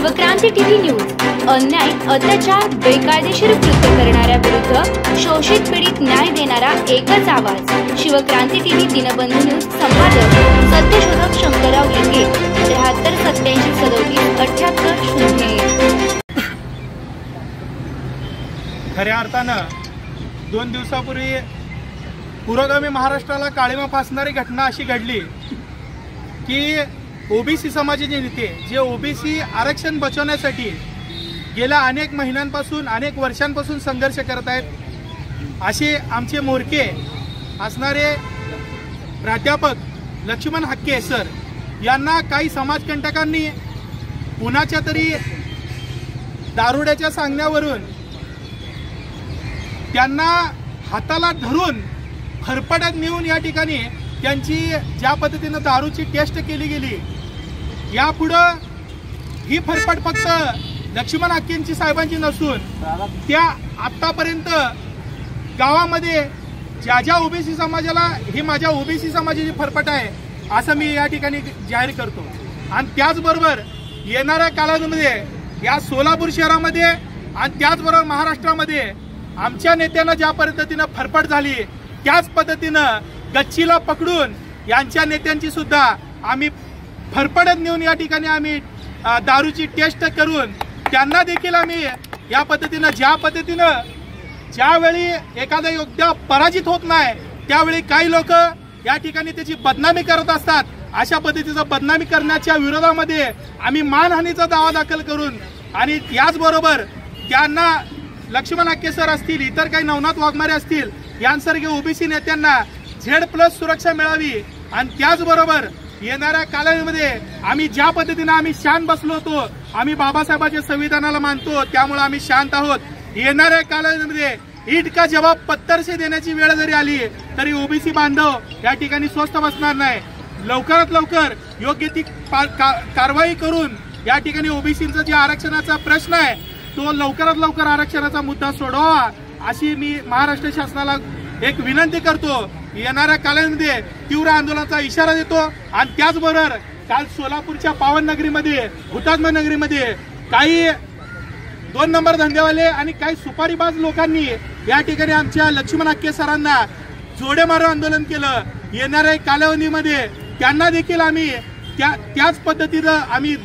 Shivkranti TV news अन्याय अत्याचार बेकायदेशीर कृत्य करणाऱ्या विरुद्ध शोषित पीडित न्याय देणारा एकच आवाज। शिवक्रांती टीव्ही दिनबंधू न्यूज संपादक सत्यशोधक शंकरराव लिंगे 73 87 37 78 0। खऱ्या अर्थानं 2 दिवसापूर्वी पुरोगामी महाराष्ट्राला काळीमा फासणारी घटना अशी घडली की ओबीसी समाजाचे नेते जे ओबीसी आरक्षण बचावण्यासाठी गेल्या अनेक महिन्यांपासून अनेक वर्षांपासून संघर्ष करत आहेत असे आमचे मोरके असणारे प्राध्यापक लक्ष्मण हाके सर यांना काही समाजकंटकांनी कुणाच्या तरी दारुड्याच्या सांगण्यावरून त्यांना हाताला धरून फरफट्यात नेऊन या ठिकाणी त्यांची ज्या पद्धतीने दारूची टेस्ट केली गेली यापुढे ही फरफट फक्त लक्ष्मण हाकेंची साहेबांची नसून त्या आतापर्यंत गावामध्ये ज्या ओबीसी समाजाला ही माझ्या ओबीसी समाजाची फरफट आहे असं मी या ठिकाणी जाहीर करतो। आणि त्याचबरोबर येणाऱ्या काळामध्ये या सोलापूर शहरामध्ये आणि त्याचबरोबर महाराष्ट्रामध्ये आमच्या नेत्यांना ज्या पद्धतीने फरफट झाली त्याच पद्धतीनं गच्चीला पकडून यांच्या नेत्यांची सुद्धा आम्ही फरफटत नेऊन या ठिकाणी आम्ही दारूची टेस्ट करून त्यांना देखील आम्ही या पद्धतीनं ज्यावेळी एखादा योद्धा पराजित होत नाही त्यावेळी काही लोक या ठिकाणी त्याची बदनामी करत असतात। अशा पद्धतीचं बदनामी करण्याच्या विरोधामध्ये आम्ही मानहानीचा दावा दाखल करून आणि याचबरोबर त्यांना लक्ष्मण हाके सर असतील इतर काही नवनाथ वाघमारे असतील यांसारखे ओबीसी नेत्यांना Z+ सुरक्षा मिळावी। आणि त्याचबरोबर येणाऱ्या कालावधीमध्ये आम्ही ज्या पद्धतीने आम्ही शांत बसलो होतो आम्ही बाबासाहेबांच्या संविधानाला मानतो त्यामुळे आम्ही शांत आहोत। येणाऱ्या कालावधीमध्ये ईट का जवाब पत्थर से देण्याची वेळ जरी आली तरी ओबीसी बांधव या ठिकाणी स्वस्थ बसणार नाही। लवकरात लवकर योग्य ती कारवाई करून या ठिकाणी ओबीसीचा जे आरक्षणाचा प्रश्न आहे तो लवकरात लवकर आरक्षणाचा मुद्दा सोडवावा अशी मी महाराष्ट्र शासनाला एक विनंती करतो। येणाऱ्या कालावधीमध्ये तीव्र आंदोलनाचा इशारा देतो। आणि त्याचबरोबर काल सोलापूरच्या पावननगरीमध्ये हुतात्मा नगरीमध्ये काही 2 नंबर धंदेवाले आणि काही सुपारीबाज लोकांनी या ठिकाणी आमच्या लक्ष्मण हाके सरांना जोडे मारो आंदोलन केलं। येणाऱ्या कालावधीमध्ये त्यांना देखील आम्ही त्याच पद्धतीनं आम्ही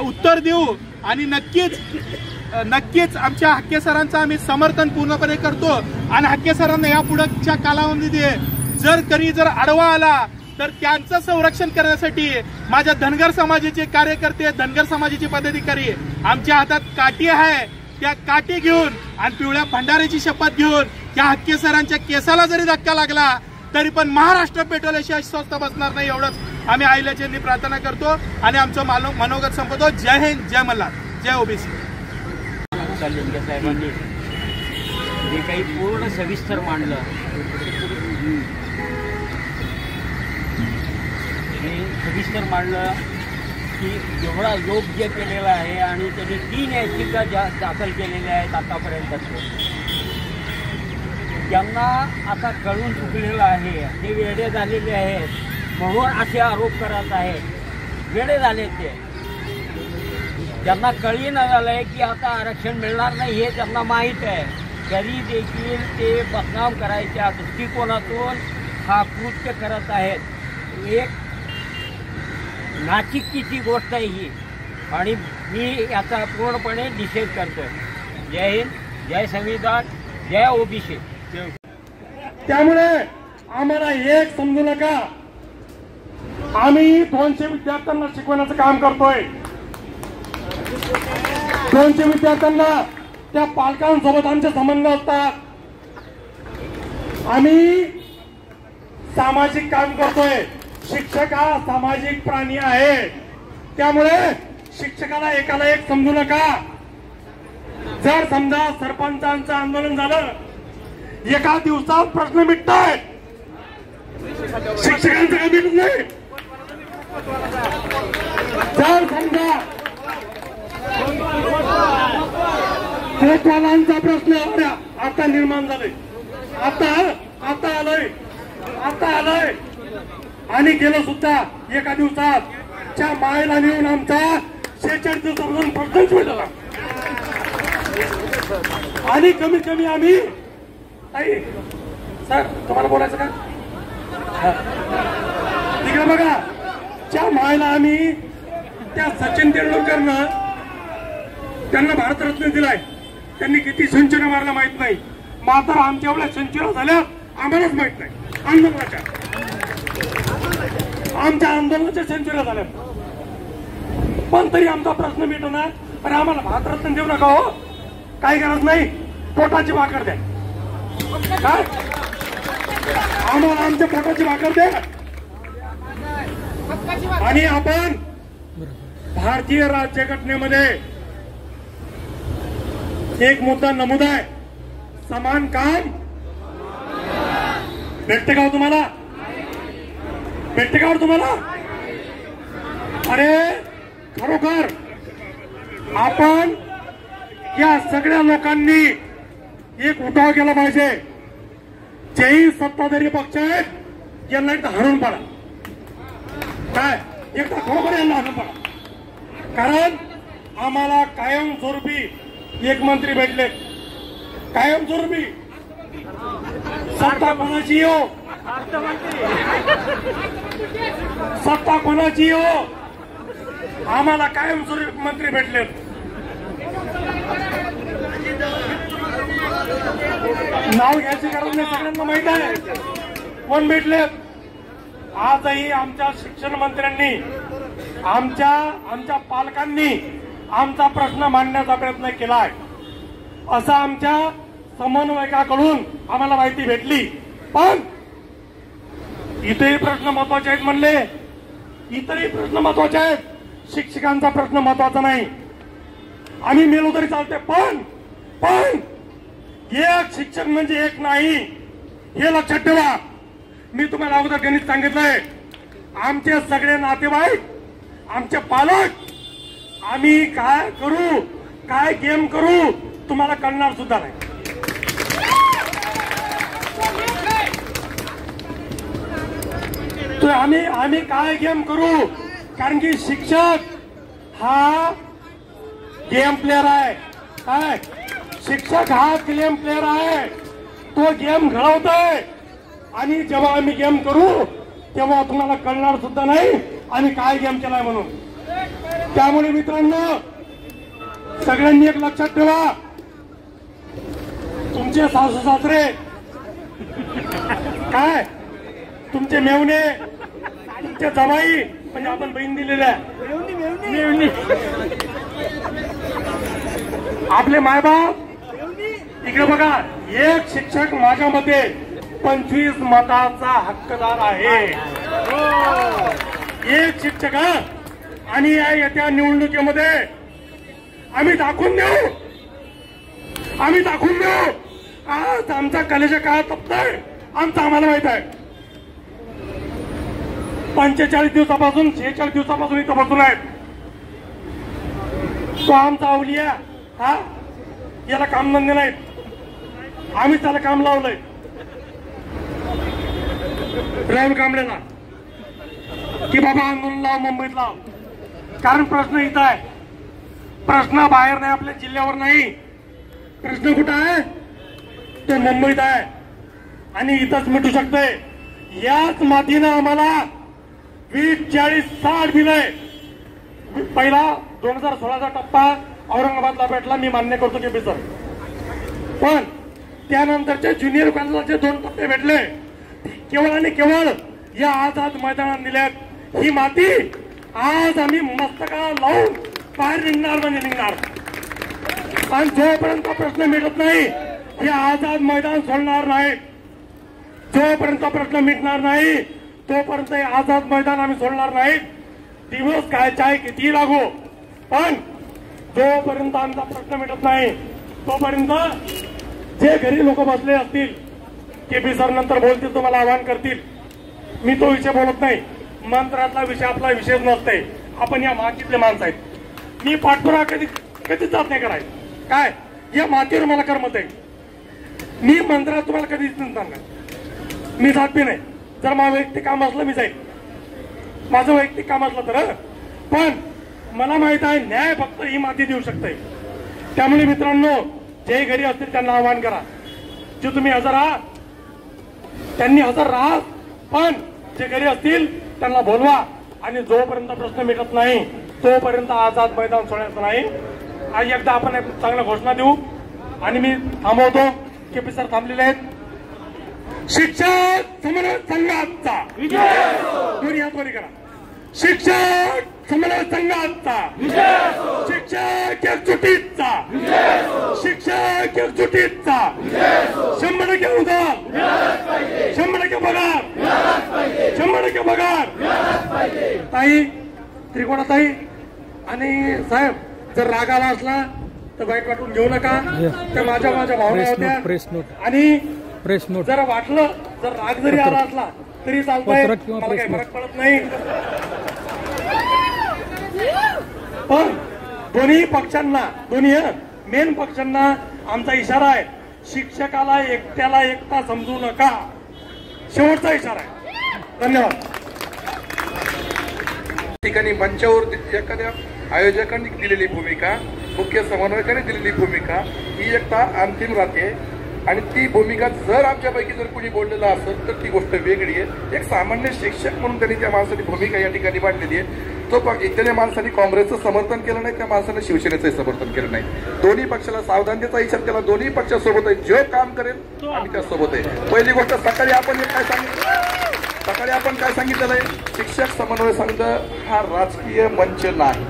उत्तर देऊ आणि नक्कीच आमच्या हाके सरांचं आम्ही समर्थन पूर्णपणे करतो। आणि हाके सरांना या पुढच्या कालावधीमध्ये जर आडवा आला तर त्यांचं संरक्षण करण्यासाठी माझ्या धनगर समाजाचे कार्यकर्ते धनगर समाजाचे पदाधिकारी आमच्या हातात काठी आहे त्या काठी घेऊन आणि पिवळ्या भंडाऱ्याची शपथ घेऊन त्या हाके सरांच्या केसाला जरी धक्का लागला तरी पण महाराष्ट्र पेटवल्याशिवाय स्वस्थ बसणार नाही एवढंच आम्ही आईल्याची प्रार्थना करतो आणि आमचं मनोगत संपवतो। जय हिंद, जय मल्हार, जय ओबीसी। लिंगे साहेबांनी जे काही पूर्ण सविस्तर मांडलं हे सविस्तर मांडलं की जेवढा योग्य केलेला आहे आणि त्यांनी 3 याचिका दाखल केलेल्या आहेत आतापर्यंत ज्यांना आता कळून चुकलेलं आहे ते वेडे झालेले आहेत म्हणून असे आरोप करत आहेत। वेडे झाले ते त्यांना कळी न झालंय की आता आरक्षण मिळणार नाही हे त्यांना माहीत आहे तरी देखील ते बदनाम करायच्या दृष्टिकोनातून हा कृत्य करत आहेत। एक नाचिकीची गोष्ट आहे ही आणि मी याचा पूर्णपणे निषेध करतो। जय हिंद, जय संविधान, जय ओबीसी। त्यामुळे आम्हाला एक समजू नका आम्ही 200 विद्यार्थ्यांना शिकवण्याचं काम करतोय। 200 विद्यार्थ्यांना त्या पालकांसोबत आमचे संबंध असतात। आम्ही सामाजिक काम करतोय। शिक्षक हा सामाजिक प्राणी आहे त्यामुळे शिक्षकाला एकाला एक समजू नका। जर समजा सरपंचांचं आंदोलन झालं एका दिवसात प्रश्न मिटताय शिक्षकांचं काही मिटत नाही। जर समजा कोतवालांचा प्रश्न आता निर्माण झालाय आता आलंय आणि गेलं सुद्धा एका दिवसात च्या मायला नेऊन आमचा 46 दिवसापासून प्रश्नच मिळाला आणि कमीत कमी आम्ही सर तुम्हाला बोलायचं का तिकडे बघा ज्या मायला आम्ही त्या सचिन तेंडुलकरनं त्यांना भारतरत्न दिलाय त्यांनी किती सेंचुरी मारल्या माहित नाही मात्र आमच्या एवढ्या सेंचुरी झाल्या आम्हालाच माहित नाही आमच्या आंदोलनाच्या सेंचुरी झाल्या पण तरी आमचा प्रश्न मिटवणार अरे आम्हाला भारतरत्न देऊ नका हो काही गरज नाही पोटाची भाकर द्या काय आम्हाला आमच्या पोटाची भाकर द्या आणि आपण भारतीय राज्यघटनेमध्ये एक मुद्दा नमूद आहे समान काम भेटते का तुम्हाला भेटते का तुम्हाला अरे खरोखर आपण या सगळ्या लोकांनी एक उठाव केला पाहिजे जेही सत्ताधारी पक्ष आहेत यांना एकदा हरून पडा काय एकदा खरोखर यांना हरून पडा कारण आम्हाला कायमस्वरूपी एक मंत्री भेटले कायमस्वरूपी सत्ता कोणाची हो सत्ता कोणाची हो आम्हाला कायमस्वरूपी मंत्री भेटले नाव घ्यायची गरज नाही सगळ्यांना माहित आहे कोण भेटले आजही आमच्या शिक्षण मंत्र्यांनी आमच्या पालकांनी आमचा प्रश्न मांडण्याचा प्रयत्न केलाय असं आमच्या समन्वयकाकडून आम्हाला माहिती भेटली पण इथेही प्रश्न महत्वाचे आहेत म्हणले इतरही प्रश्न महत्वाचे आहेत शिक्षकांचा प्रश्न महत्वाचा नाही आम्ही मेलो तरी चालते पण एक शिक्षक म्हणजे एक नाही हे लक्षात ठेवा मी तुम्हाला अगोदर गणित सांगितलंय आमचे सगळे नातेवाईक आमचे पालक आम्ही काय करू काय गेम करू तुम्हाला कळणार सुद्धा नाही तर आम्ही काय गेम करू कारण की शिक्षक हा गेम प्लेअर आहे काय शिक्षक हा गेम प्लेअर आहे तो गेम घडवतोय आणि जेव्हा आम्ही गेम करू तेव्हा तुम्हाला कळणार सुद्धा नाही आम्ही काय गेम केलाय म्हणून त्यामुळे मित्रांनो सगळ्यांनी एक लक्षात ठेवा तुमचे सासू सासरे काय तुमचे मेवणे तुमचे जवाई म्हणजे आपण बहीण दिलेल्या आपले मायबाप इकडे बघा एक शिक्षक माझ्या मते 25 मताचा हक्कदार आहे एक शिक्षक आणि या येत्या निवडणुकीमध्ये आम्ही दाखवून देऊ आज आमचा कलेच्या काळ तपतोय आमचं आम्हाला माहित आहे 45 दिवसापासून 46 दिवसापासून इथं बसून आहेत तो आमचा अवलिया हा याला कामधंदे नाहीत आम्ही त्याला काम लावलंय राहुल कांबळेला की बाबा आंदोलन लाव मुंबईत लाव कारण प्रश्न इथं आहे प्रश्न बाहेर नाही आपल्या जिल्ह्यावर नाही प्रश्न कुठं आहे ते मुंबईत आहे आणि इथंच मिटू शकते याच मातीनं आम्हाला 20, 40, 60 दिलंय पहिला 2016चा टप्पा औरंगाबादला भेटला मी मान्य करतो की सर पण त्यानंतरच्या ज्युनियर कॉलेजचे 2 टप्पे भेटले केवळ आणि केवळ या आझाद मैदानात दिल्यात ही माती आज आम्ही मस्तकाला लावून बाहेर निघणार म्हणजे निघणार आणि जोपर्यंत प्रश्न मिटत नाही हे आझाद मैदान सोडणार नाही जोपर्यंत प्रश्न मिटणार नाही तोपर्यंत हे आझाद मैदान आम्ही सोडणार नाही दिवस काय चाय किती लागो पण जोपर्यंत आमचा प्रश्न मिटत नाही तोपर्यंत जे घरी लोक बसले असतील केपी सर नंतर बोलतील तुम्हाला आवाहन करतील मी तो विषय बोलत नाही मंत्रातला विषय आपला विषय नसते आपण या मातीतले माणसं आहेत मी पाठपुरा कधीच जात नाही करायचं काय या मातीवर मला करमत आहे मी मंत्रात तुम्हाला कधीच नाही मी जात बी नाही जर माझं वैयक्तिक काम असलं मी जाईल माझं वैयक्तिक काम असलं तर पण मला माहित आहे न्याय फक्त ही माती देऊ शकते. त्यामुळे मित्रांनो, जे घरी असतील त्यांना आवाहन करा, जे तुम्ही हजर आहात त्यांनी हजर राहा, पण जे घरी असतील त्यांना बोलवा. आणि जोपर्यंत प्रश्न मिटत नाही तोपर्यंत आझाद मैदान सोडायचं नाही. आज एकदा आपण एक चांगल्या घोषणा देऊ आणि मी थांबवतो. केपी सर थांबलेले आहेत. शिक्षक समन्वय संघाचा दोन्ही हात वर करा. शिक्षक समन्वय संघाचा, शिक्षक एकजुटीचा, शिक्षक एकजुटीचा, 100% उधार, 100% पगार, 100% पगार. ताई, त्रिकोणाताई आणि साहेब, जर राग आला असला तर वाईट वाटून घेऊ नका. त्या माझ्या भावना होत्या. आणि प्रेस नोट जर वाटलं, जर राग जरी आला असला तरी चालतंय, मला काही फरक पडत नाही. पण दोन्ही पक्षांना, दोन्ही मेन पक्षांना आमचा इशारा आहे, शिक्षकाला एकट्याला एकटा समजू नका. शेवटचा इशारा आहे. धन्यवाद. ठिकाणी मंचावर एखाद्या आयोजकांनी दिलेली भूमिका, मुख्य समन्वयकाने दिलेली भूमिका ही एकता अंतिम राहते. आणि ती भूमिका जर आमच्यापैकी जर कोणी बोललेलं असेल तर ती गोष्ट वेगळी आहे. एक सामान्य शिक्षक म्हणून त्यांनी त्या माणसाची भूमिका या ठिकाणी मांडलेली आहे. तो इथल्या माणसाने काँग्रेसचं समर्थन केलं नाही, त्या माणसाने शिवसेनेचंही समर्थन केलं नाही. दोन्ही पक्षाला सावधानतेचा इशारा केला. दोन्ही पक्षासोबत आहे, जो काम करेल आम्ही त्यासोबत आहे. पहिली गोष्ट, सकाळी आपण काय सांगितलेलं आहे, शिक्षक समन्वय संघ हा राजकीय मंच नाही.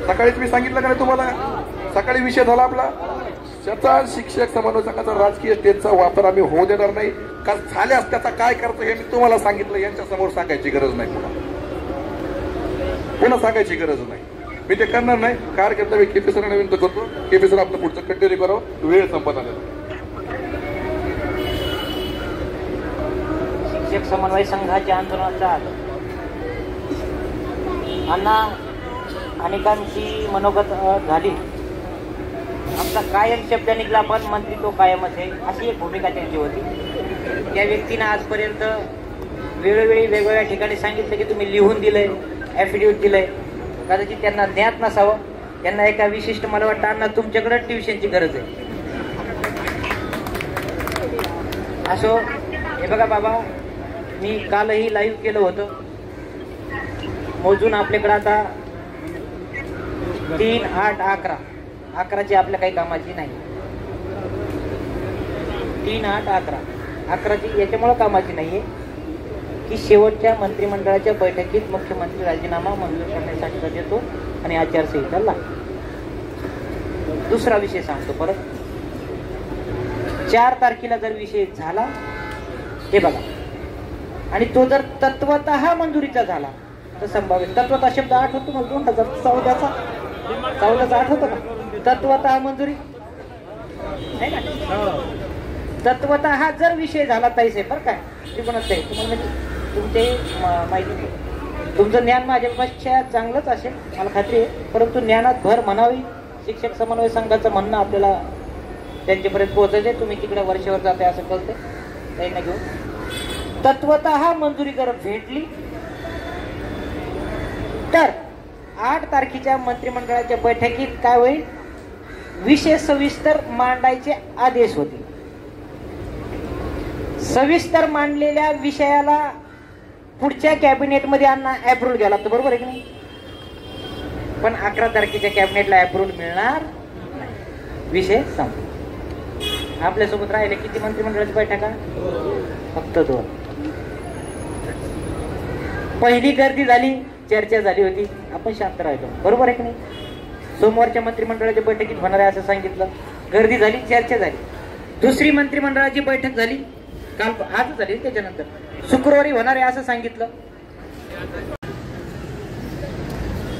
सकाळीच मी सांगितलं का नाही तुम्हाला, सकाळी विषय झाला आपला त्याचा, शिक्षक समन्वय संघाचा राजकीय स्टेजचा वापर आम्ही होऊ देणार नाही. का झाल्यास त्याचा काय करतो हे मी तुम्हाला सांगितलं, यांच्या समोर सांगायची गरज नाही, पुन्हा सांगायची गरज नाही. मी ते करणार नाही. कार्यकर्ता मी केपी सरांना विनंती करतो, केपी सर आपलं पुढचं कंटिन्यू करावं, वेळ संपत आलेला. शिक्षक समन्वय संघाच्या आंदोलनाचा अण्णा अनेकांची मनोगत झाली. आमचा कायम शब्द निघला, पण मंत्री तो कायमच आहे, अशी एक भूमिका त्यांची होती. त्या व्यक्तीनं आजपर्यंत वेळोवेळी वेगवेगळ्या ठिकाणी सांगितलं की तुम्ही लिहून दिलंय, ॲफिडेव्हिट दिलंय. कदाचित त्यांना ज्ञात नसावं. त्यांना एका विशिष्ट, मला वाटतं अण्णा तुमच्याकडे ट्युशनची गरज आहे. असो, हे बघा बाबा, मी कालही लाईव्ह केलं होतं. मोजून आपल्याकडे आता 3, 8, 11 11ची आपल्या काही कामाची नाही. 3, 8, 11ची याच्यामुळे कामाची नाहीये की शेवटच्या मंत्रिमंडळाच्या बैठकीत मुख्यमंत्री राजीनामा मंजूर करण्यासाठी देतो आणि आचारसंहिता लागतो. दुसरा विषय सांगतो परत. 4 तारखेला जर विषय झाला, हे बघा, आणि तो जर तत्वतः मंजुरीचा झाला तर संभाव्य, तत्वतः शब्द आठवतो मला 2014चा आठवतो का? तत्वतः मंजुरी आहे ना. तत्वतः जर विषय झाला ताईस आहे बरं काय, त्रिकोणात आहे, तुम्हाला तुमचे माहिती नाही, तुमचं ज्ञान माझ्यापेक्षा चांगलंच असेल मला खात्री आहे, परंतु ज्ञानात भर म्हणावी. शिक्षक समन्वय संघाचं म्हणणं आपल्याला त्यांच्यापर्यंत पोहोचायचे. तुम्ही तिकडे वर्षावर जाते असं कळते त्यांना घेऊन. तत्वतः मंजुरी जर भेटली तर 8 तारखेच्या मंत्रिमंडळाच्या बैठकीत काय होईल, विषय सविस्तर मांडायचे आदेश होतील. सविस्तर मांडलेल्या विषयाला पुढच्या कॅबिनेटमध्ये अण्णा अप्रूव्ह घ्यावा लागतो, बरोबर आहे की नाही? पण 11 तारखेच्या कॅबिनेटला अप्रूव्ह मिळणार नाही. विषय संपला. आपल्यासोबत राहिले किती मंत्रिमंडळाची बैठका? फक्त 2. पहिली गर्दी झाली, चर्चा झाली होती, आपण शांत राहिलो, बरोबर आहे की नाही? सोमवारच्या मंत्रिमंडळाच्या बैठकीत होणार आहे असं सांगितलं, गर्दी झाली, चर्चा झाली. दुसरी मंत्रिमंडळाची बैठक झाली, काल आज झाली, त्याच्यानंतर शुक्रवारी होणार आहे असं सांगितलं.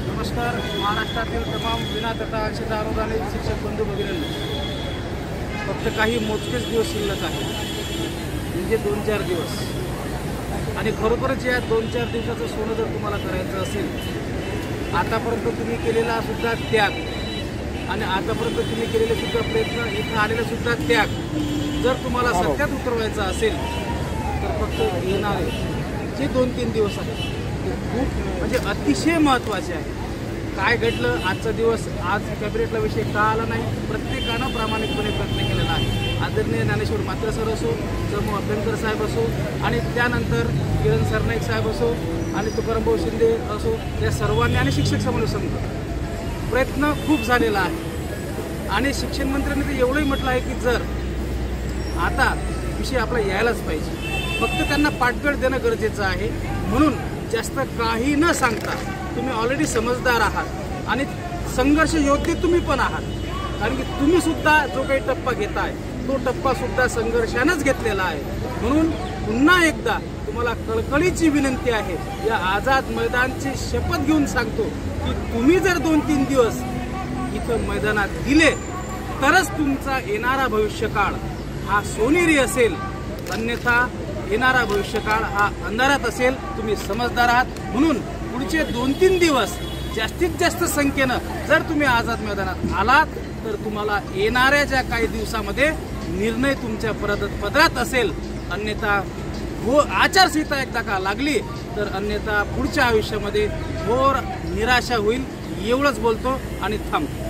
नमस्कार. महाराष्ट्रातील तमाम विना तथा अंशतः अनुदानित शिक्षक बंधू भगिनींनो, फक्त काही मोजकेच दिवस शिल्लक आहे, म्हणजे 2-4 दिवस. आणि खरोखरच या 2-4 दिवसाचं सोनं जर तुम्हाला करायचं असेल, आतापर्यंत तुम्ही केलेला सुद्धा त्याग आणि आतापर्यंत तुम्ही केलेले सुद्धा प्रयत्न, इथं आलेला सुद्धा त्याग जर तुम्हाला सत्यात उतरवायचा असेल तर फक्त येणारे जे 2-3 दिवस आहेत ते खूप म्हणजे अतिशय महत्त्वाचे आहेत. काय घडलं आजचा दिवस, आज कॅबिनेटला विषय का आला नाही, प्रत्येकानं प्रामाणिकपणे प्रयत्न केलेला आहे. आदरणीय ज्ञानेश्वर म्हात्रे सर असो, जमू अभ्यंकर साहेब असो, आणि त्यानंतर किरण सरनाईक साहेब असो आणि तुकारामभाऊ शिंदे असो, या सर्वांनी आणि शिक्षक समन्वय संघ प्रयत्न खूप झालेला आहे. आणि शिक्षण मंत्र्यांनी तर एवढंही म्हटलं आहे की जर आता विषय आपला यायलाच पाहिजे, फक्त त्यांना पाठबळ देणं गरजेचं आहे. म्हणून जास्त काही न सांगता, तुम्ही ऑलरेडी समजदार आहात आणि संघर्ष योद्धे तुम्ही पण आहात, कारण की तुम्ही सुद्धा जो काही टप्पा घेताय तो टप्पा सुद्धा संघर्षानंच घेतलेला आहे. म्हणून पुन्हा एकदा तुम्हाला कळकळीची विनंती आहे, या आझाद मैदानची शपथ घेऊन सांगतो की तुम्ही जर 2-3 दिवस इथं मैदानात दिले तरच तुमचा येणारा भविष्यकाळ हा सोनेरी असेल, अन्यथा येणारा भविष्यकाळ हा अंधारात असेल. तुम्ही समजदार आहात, म्हणून पुढचे 2-3 दिवस जास्तीत जास्त संख्येनं जर तुम्ही आझाद मैदानात आलात तर तुम्हाला येणाऱ्या ज्या काही दिवसामध्ये निर्णय तुमच्या पदरात असेल. अन्यथा आचारसंहिता एकदा का लागली तर अन्यथा पुढच्या आयुष्यामध्ये घोर निराशा होईल. एवढंच बोलतो आणि थांबतो.